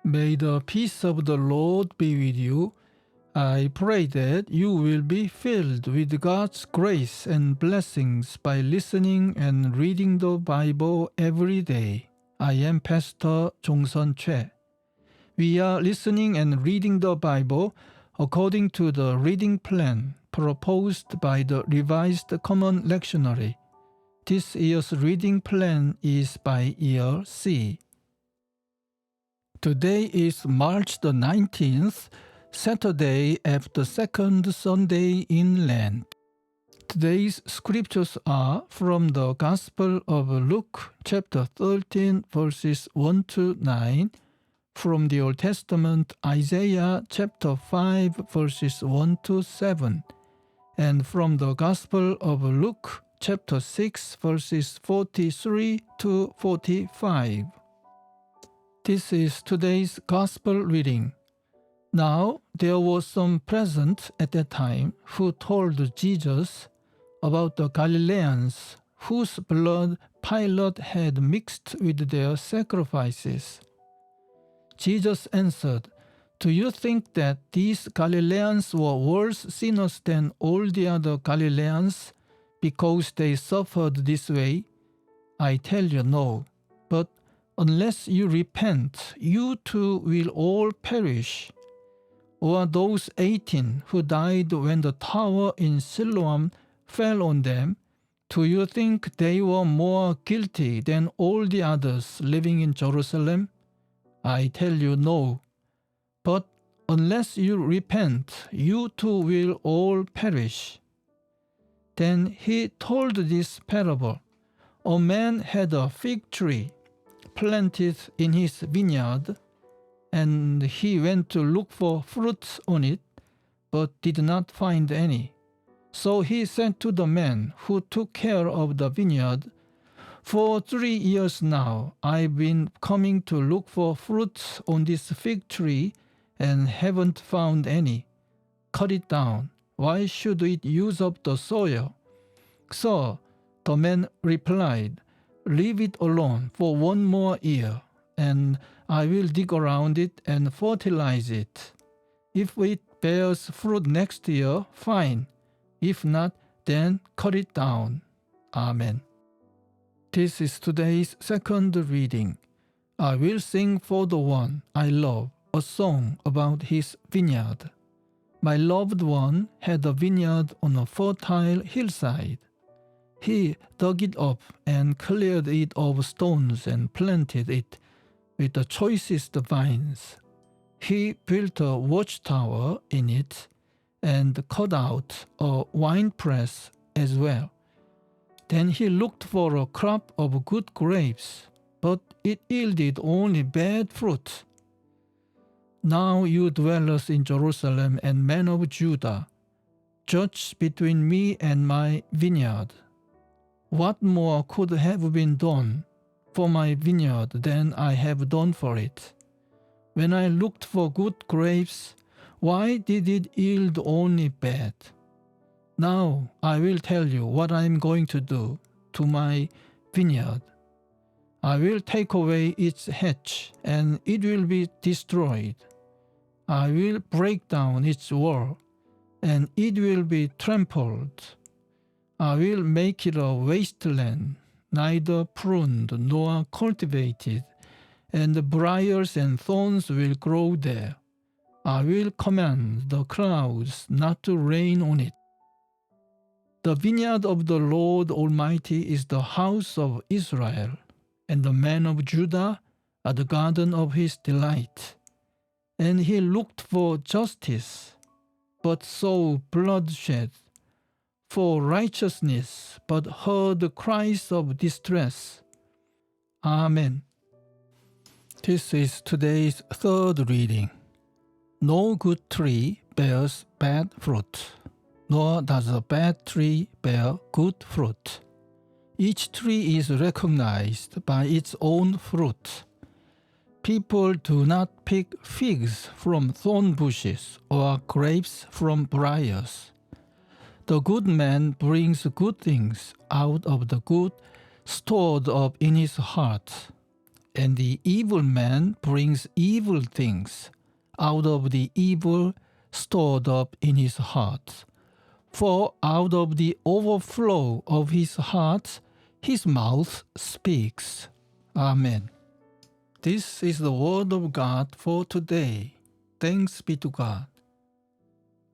May the peace of the Lord be with you. I pray that you will be filled with God's grace and blessings by listening and reading the Bible every day. I am Pastor Jongsun Choi. We are listening and reading the Bible according to the reading plan proposed by the Revised Common Lectionary. This year's reading plan is by year C. Today is March the 19th, Saturday after second Sunday in Lent. Today's scriptures are from the Gospel of Luke, chapter 13, verses 1 to 9, from the Old Testament, Isaiah chapter 5, verses 1 to 7, and from the Gospel of Luke, chapter 6, verses 43 to 45. This is today's Gospel reading. Now there was some present at that time who told Jesus about the Galileans whose blood Pilate had mixed with their sacrifices. Jesus answered, "Do you think that these Galileans were worse sinners than all the other Galileans because they suffered this way? I tell you no, but unless you repent, you too will all perish. Or those 18 who died when the tower in Siloam fell on them, do you think they were more guilty than all the others living in Jerusalem? I tell you no. But unless you repent, you too will all perish." Then he told this parable. A man had a fig tree planted in his vineyard, and he went to look for fruit on it, but did not find any. So he said to the man who took care of the vineyard, "For 3 years now I've been coming to look for fruit on this fig tree and haven't found any. Cut it down. Why should it use up the soil?" "Sir," the man replied, "leave it alone for 1 more year, and I will dig around it and fertilize it. If it bears fruit next year, fine. If not, then cut it down." Amen. This is today's second reading. I will sing for the one I love a song about his vineyard. My loved one had a vineyard on a fertile hillside. He dug it up and cleared it of stones and planted it with the choicest vines. He built a watchtower in it and cut out a winepress as well. Then he looked for a crop of good grapes, but it yielded only bad fruit. Now you dwellers in Jerusalem and men of Judah, judge between me and my vineyard. What more could have been done for my vineyard than I have done for it? When I looked for good grapes, why did it yield only bad? Now I will tell you what I am going to do to my vineyard. I will take away its hedge, and it will be destroyed. I will break down its wall, and it will be trampled. I will make it a wasteland, neither pruned nor cultivated, and the briars and thorns will grow there. I will command the clouds not to rain on it. The vineyard of the Lord Almighty is the house of Israel, and the men of Judah are the garden of his delight. And he looked for justice, but saw bloodshed, for righteousness, but heard cries of distress. Amen. This is today's third reading. No good tree bears bad fruit, nor does a bad tree bear good fruit. Each tree is recognized by its own fruit. People do not pick figs from thorn bushes or grapes from briars. The good man brings good things out of the good stored up in his heart. and the evil man brings evil things out of the evil stored up in his heart. For out of the overflow of his heart, his mouth speaks. Amen. This is the word of God for today. Thanks be to God.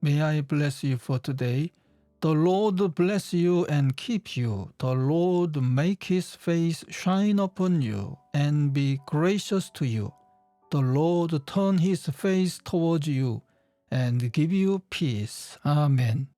May I bless you for today. The Lord bless you and keep you. The Lord make his face shine upon you and be gracious to you. The Lord turn his face towards you and give you peace. Amen.